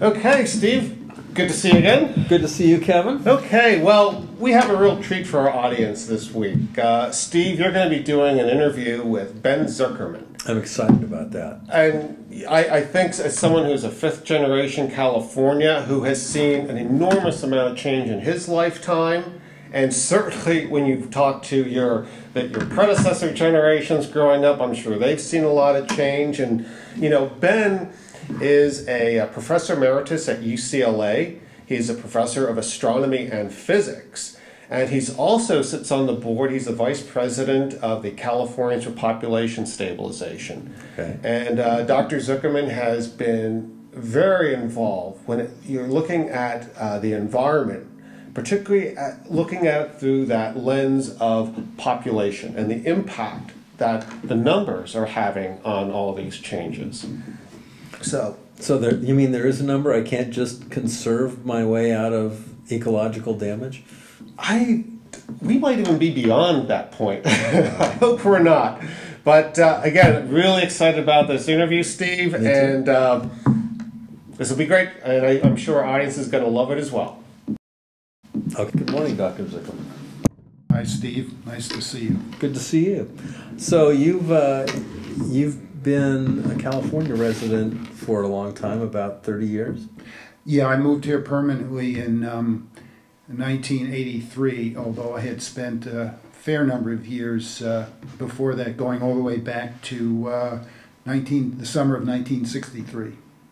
Okay, Steve, good to see you again. Good to see you, Kevin. Okay, well, we have a real treat for our audience this week. Steve, you're going to be doing an interview with Ben Zuckerman. I'm excited about that. And I think as someone who's a fifth-generation California who has seen an enormous amount of change in his lifetime, and certainly when you've talked to your predecessor generations growing up, I'm sure they've seen a lot of change. And, you know, Ben is a professor emeritus at UCLA. He's a professor of astronomy and physics. And he's also sits on the board. He's the vice president of the California for Population Stabilization. Okay. And Dr. Zuckerman has been very involved when you're looking at the environment, particularly looking at it through that lens of population and the impact that the numbers are having on all these changes. So you mean there is a number? I can't just conserve my way out of ecological damage? We might even be beyond that point. I hope we're not. But again, really excited about this interview, Steve, and this will be great. And I'm sure our audience is going to love it as well. Okay. Good morning, Dr. Zuckerman. Hi, Steve. Nice to see you. Good to see you. So you've been a California resident for a long time, about 30 years? Yeah, I moved here permanently in 1983, although I had spent a fair number of years before that, going all the way back to the summer of 1963.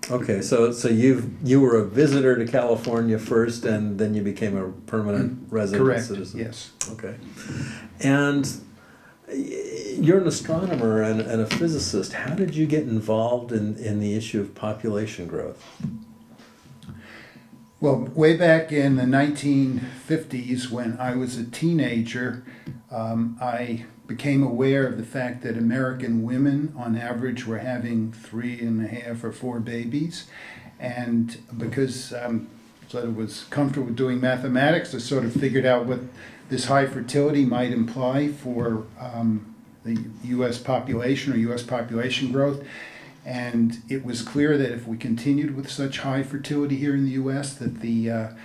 Okay, so you were a visitor to California first, and then you became a permanent resident. Correct. Citizen. Yes. Okay, and you're an astronomer and a physicist. How did you get involved in the issue of population growth? Well, way back in the 1950s, when I was a teenager, I became aware of the fact that American women, on average, were having 3.5 or 4 babies. And because I sort of was comfortable with doing mathematics, I sort of figured out what this high fertility might imply for the U.S. population or U.S. population growth. And it was clear that if we continued with such high fertility here in the U.S., that the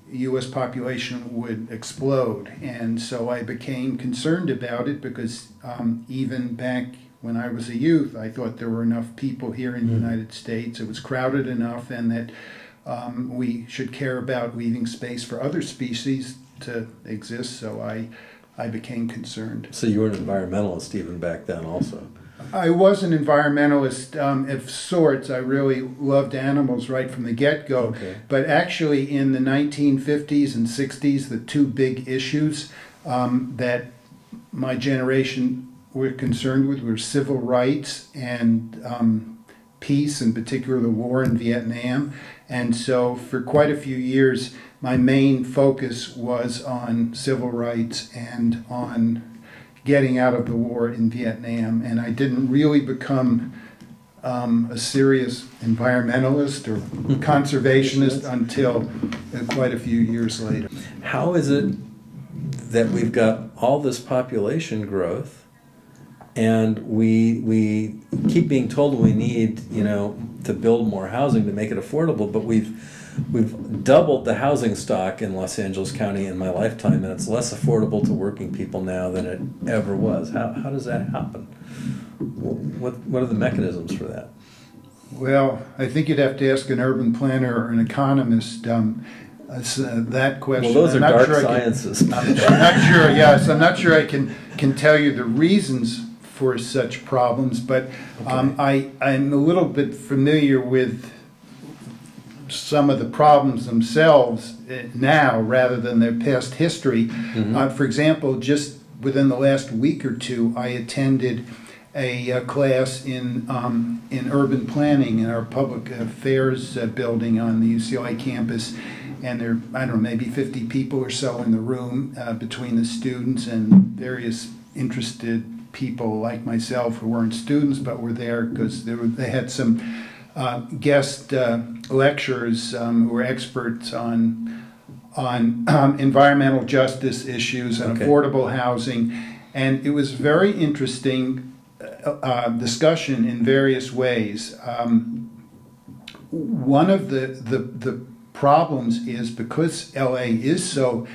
U.S. population would explode. And so I became concerned about it because even back when I was a youth, I thought there were enough people here in the United States, it was crowded enough, and that we should care about leaving space for other species to exist. So I became concerned. So you were an environmentalist even back then also? I was an environmentalist of sorts. I really loved animals right from the get-go. Okay. But actually in the 1950s and 60s, the two big issues that my generation were concerned with were civil rights and peace, in particular the war in Vietnam. And so for quite a few years, my main focus was on civil rights and on getting out of the war in Vietnam, and I didn't really become a serious environmentalist or conservationist until quite a few years later. How is it that we've got all this population growth and we keep being told we need, to build more housing to make it affordable, but we've doubled the housing stock in Los Angeles County in my lifetime, and it's less affordable to working people now than it ever was. How does that happen? What are the mechanisms for that? Well, I think you'd have to ask an urban planner or an economist that question. Well, those are dark sciences. I'm not sure. Yes, I'm not sure I can tell you the reasons for such problems, but okay. I'm a little bit familiar with some of the problems themselves now rather than their past history. For example, just within the last week or two, I attended a class in urban planning in our public affairs building on the UCLA campus, and there, I don't know, maybe 50 people or so in the room between the students and various interested people like myself who weren't students but were there because they had some guest lecturers who were experts on environmental justice issues and affordable housing, and it was very interesting discussion in various ways. one of the problems is because LA is so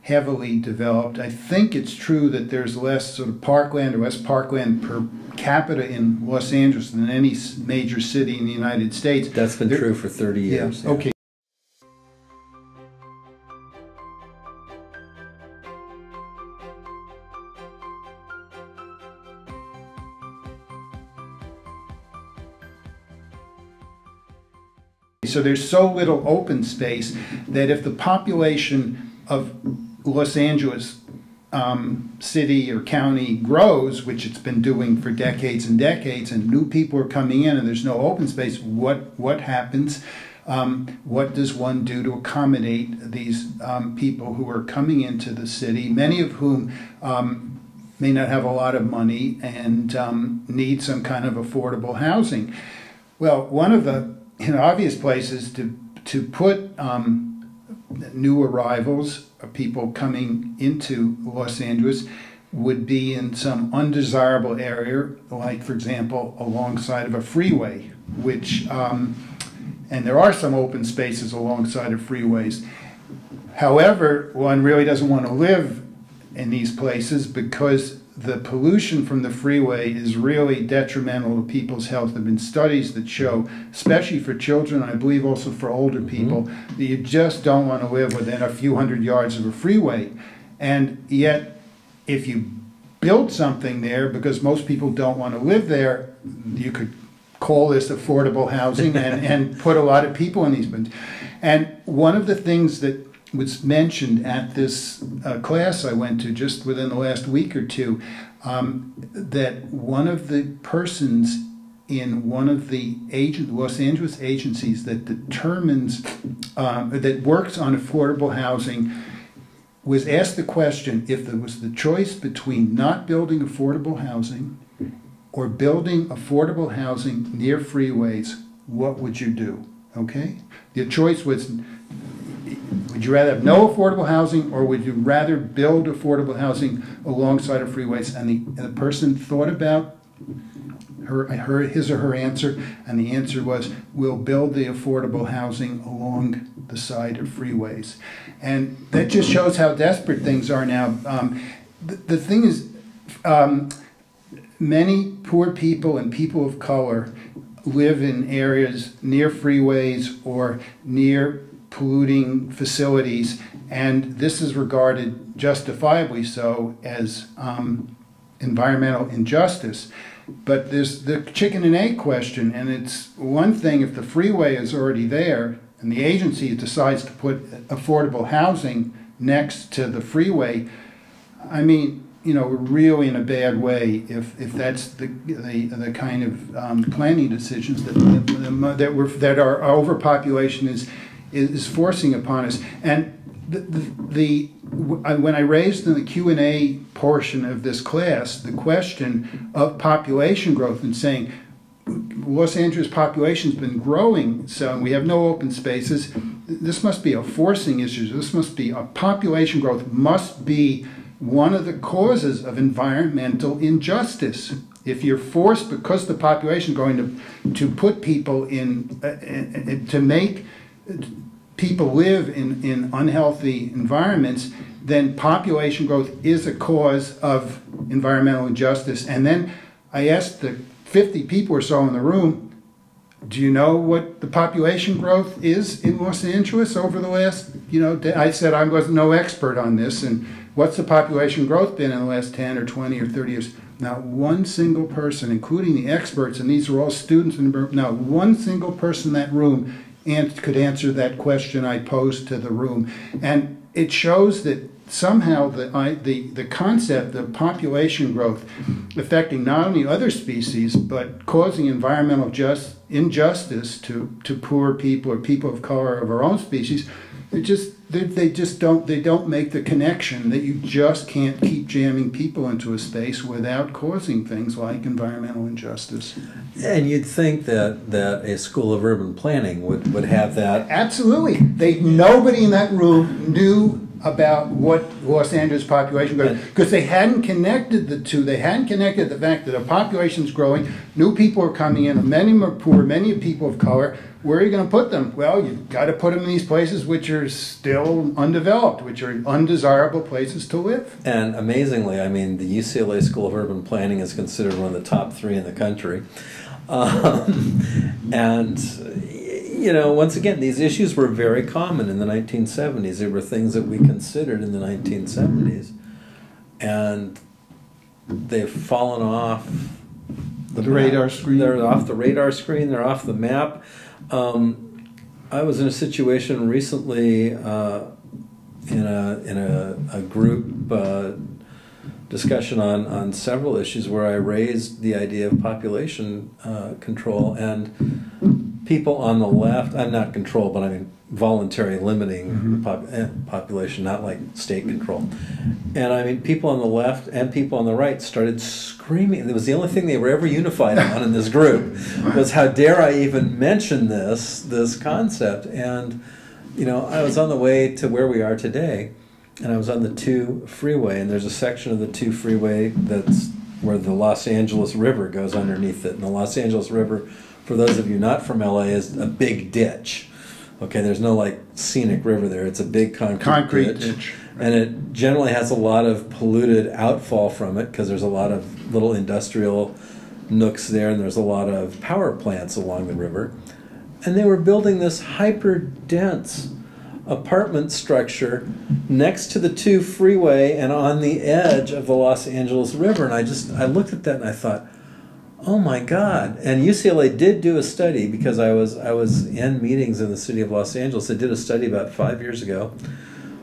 heavily developed, I think it's true that there's less sort of parkland or less parkland per capita in Los Angeles than any major city in the United States. That's been true for 30 years. Yeah. Okay. So there's so little open space that if the population of Los Angeles city or county grows, which it's been doing for decades and decades, and new people are coming in and there's no open space, what happens? What does one do to accommodate these people who are coming into the city, many of whom may not have a lot of money and need some kind of affordable housing? Well, one of the obvious places to put new arrivals, people coming into Los Angeles, would be in some undesirable area, like, for example, alongside of a freeway, which, and there are some open spaces alongside of freeways. However, one really doesn't want to live in these places because the pollution from the freeway is really detrimental to people's health. There have been studies that show, especially for children, I believe also for older people, that you just don't want to live within a few hundred yards of a freeway. And yet, if you build something there, because most people don't want to live there, you could call this affordable housing and put a lot of people in these ones. And one of the things that was mentioned at this class I went to just within the last week or two, that one of the persons in one of the Los Angeles agencies that determines, that works on affordable housing, was asked the question, if there was the choice between not building affordable housing or building affordable housing near freeways, what would you do? Okay? The choice was, would you rather have no affordable housing, or would you rather build affordable housing alongside of freeways? And the person thought about his or her answer, and the answer was, we'll build the affordable housing along the side of freeways. And that just shows how desperate things are now. The thing is, many poor people and people of color live in areas near freeways or near polluting facilities, and this is regarded justifiably so as environmental injustice. But there's the chicken and egg question, and it's one thing if the freeway is already there and the agency decides to put affordable housing next to the freeway. I mean, we're really in a bad way if that's the kind of planning decisions that our overpopulation is forcing upon us. And when I raised in the Q&A portion of this class the question of population growth and saying Los Angeles population's been growing, so we have no open spaces, this must be a forcing issue. This must be a population growth must be one of the causes of environmental injustice. If you're forced, because the population is going to put people in, to make people live in unhealthy environments, then population growth is a cause of environmental injustice. And then I asked the 50 people or so in the room, do you know what the population growth is in Los Angeles over the last, I said I was no expert on this, and what's the population growth been in the last 10 or 20 or 30 years? Not one single person, including the experts, and these are all students in the room, not one single person in that room could answer that question I posed to the room. And it shows that somehow the concept of population growth affecting not only other species, but causing environmental injustice to poor people or people of color of our own species, they don't make the connection that you just can't keep jamming people into a space without causing things like environmental injustice. And you'd think that a school of urban planning would have that. Absolutely. Nobody in that room knew about what Los Angeles population growth, because they hadn't connected the two. They hadn't connected the fact that the population's growing, new people are coming in, many are poor, many are people of color. Where are you going to put them? Well, you've got to put them in these places which are still undeveloped, which are undesirable places to live. And amazingly, I mean, the UCLA School of Urban Planning is considered one of the top 3 in the country. And, you know, once again, these issues were very common in the 1970s. They were things that we considered in the 1970s. And they've fallen off the radar screen. They're off the radar screen. They're off the map. I was in a situation recently in a group discussion on several issues where I raised the idea of population control, and people on the left, I'm not control, but I mean voluntary limiting population, not like state control. And I mean, people on the left and people on the right started screaming. It was the only thing they were ever unified on in this group, was how dare I even mention this concept. And, you know, I was on the way to where we are today, and I was on the 2 freeway, and there's a section of the 2 freeway that's where the Los Angeles River goes underneath it. And the Los Angeles River, for those of you not from LA, is a big ditch. Okay, there's no like scenic river there. It's a big concrete ditch. Right. And it generally has a lot of polluted outfall from it because there's a lot of little industrial nooks there, and there's a lot of power plants along the river. And they were building this hyper-dense apartment structure next to the 2 freeway and on the edge of the Los Angeles River. And I looked at that and I thought, oh my God. And UCLA did do a study, because I was in meetings in the city of Los Angeles. They did a study about 5 years ago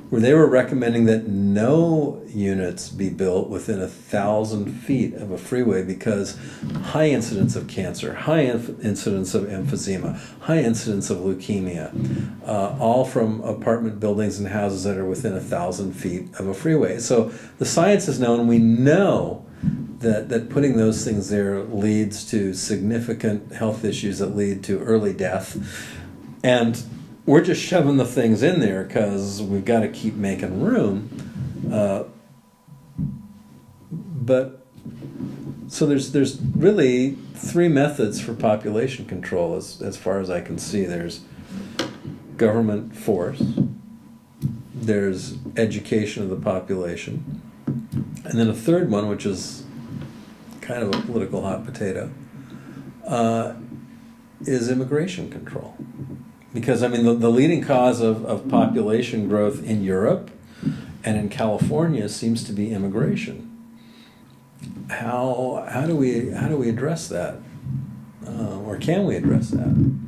where they were recommending that no units be built within 1,000 feet of a freeway because high incidence of cancer, high incidence of emphysema, high incidence of leukemia, all from apartment buildings and houses that are within 1,000 feet of a freeway. So the science is known. We know that putting those things there leads to significant health issues that lead to early death. And we're just shoving the things in there because we've got to keep making room. But so there's really 3 methods for population control as far as I can see. There's government force, there's education of the population, and then a third one, which is kind of a political hot potato, is immigration control. Because, I mean, the leading cause of population growth in Europe and in California seems to be immigration. How do we address that? Or can we address that?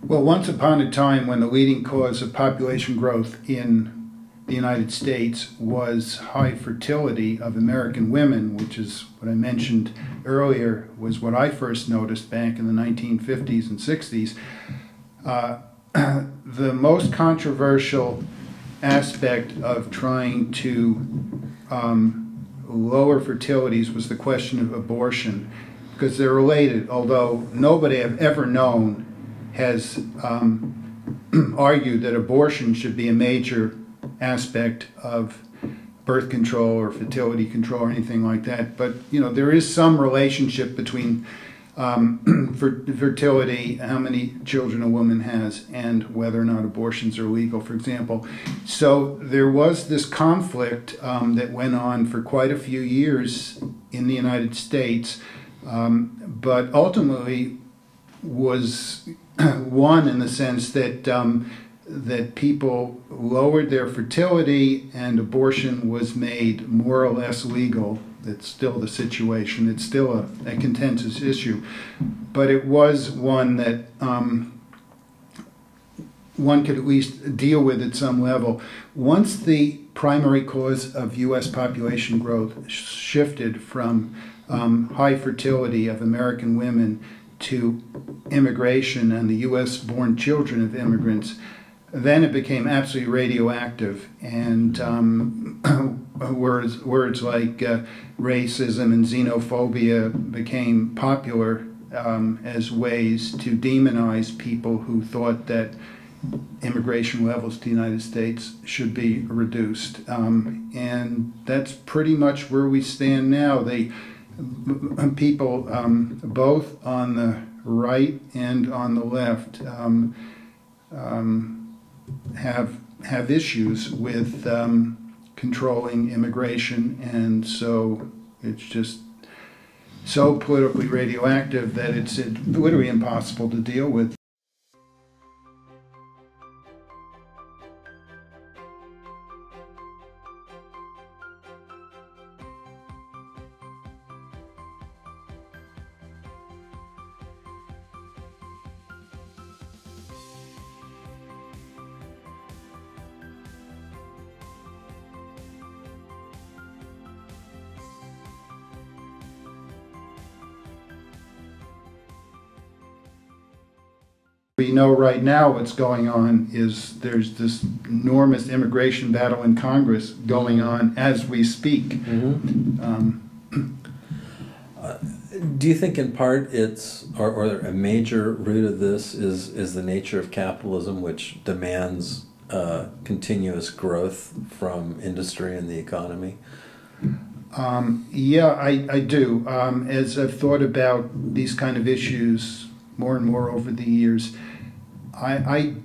Well, once upon a time when the leading cause of population growth in the United States was high fertility of American women, which is what I mentioned earlier, was what I first noticed back in the 1950s and 60s. The most controversial aspect of trying to lower fertilities was the question of abortion, because they're related, although nobody I've ever known has argued that abortion should be a major aspect of birth control or fertility control or anything like that. But, you know, there is some relationship between fertility, how many children a woman has, and whether or not abortions are legal, for example. So there was this conflict that went on for quite a few years in the United States, but ultimately was won in the sense that that people lowered their fertility and abortion was made more or less legal. It's still the situation. It's still a contentious issue. But it was one that one could at least deal with at some level. Once the primary cause of U.S. population growth shifted from high fertility of American women to immigration and the U.S.-born children of immigrants, then it became absolutely radioactive, and words like racism and xenophobia became popular as ways to demonize people who thought that immigration levels to the United States should be reduced. And that's pretty much where we stand now. People both on the right and on the left have issues with controlling immigration, and so it's just so politically radioactive that it's literally impossible to deal with. We know right now what's going on is there's this enormous immigration battle in Congress going on as we speak. Mm-hmm. Do you think in part it's, or a major root of this is the nature of capitalism, which demands continuous growth from industry and the economy? Yeah, I do. As I've thought about these kind of issues more and more over the years, I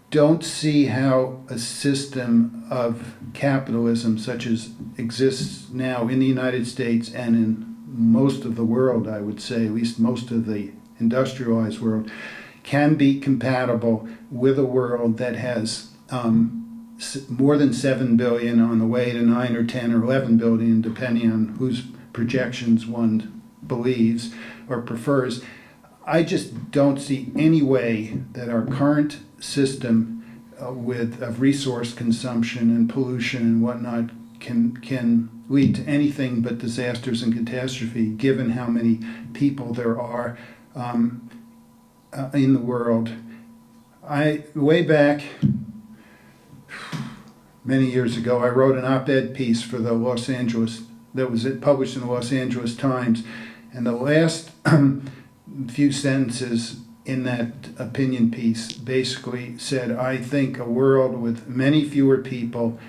don't see how a system of capitalism such as exists now in the United States and in most of the world, I would say, at least most of the industrialized world, can be compatible with a world that has more than 7 billion on the way to 9 or 10 or 11 billion, depending on whose projections one believes or prefers. I just don't see any way that our current system of resource consumption and pollution and whatnot can lead to anything but disasters and catastrophe, given how many people there are in the world. Way back many years ago, I wrote an op-ed piece for the Los Angeles, that was published in the Los Angeles Times, and the last few sentences in that opinion piece basically said, I think a world with many fewer people,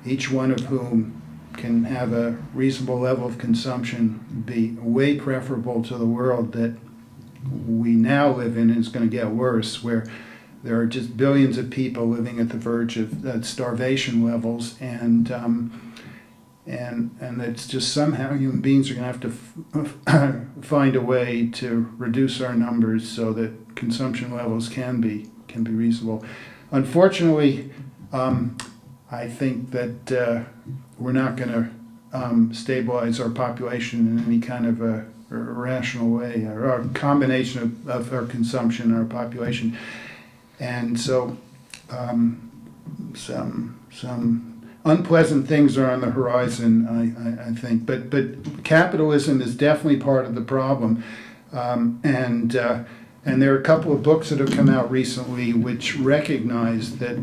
each one of whom can have a reasonable level of consumption, be way preferable to the world that we now live in, and it's going to get worse, where there are just billions of people living at the verge of starvation levels, and it's just somehow human beings are going to have to find a way to reduce our numbers so that consumption levels can be reasonable. Unfortunately, I think that we're not going to stabilize our population in any kind of a rational way, or a combination of our consumption and our population. And so some unpleasant things are on the horizon, I think. But capitalism is definitely part of the problem. And there are a couple of books that have come out recently which recognize that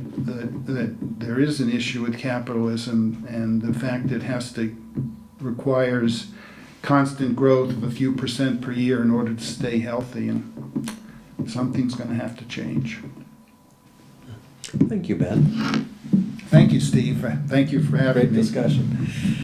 there is an issue with capitalism, and the fact that it requires constant growth of a few percent per year in order to stay healthy, and something's going to have to change. Thank you, Ben. Thank you, Steve. Thank you for having me. Great discussion.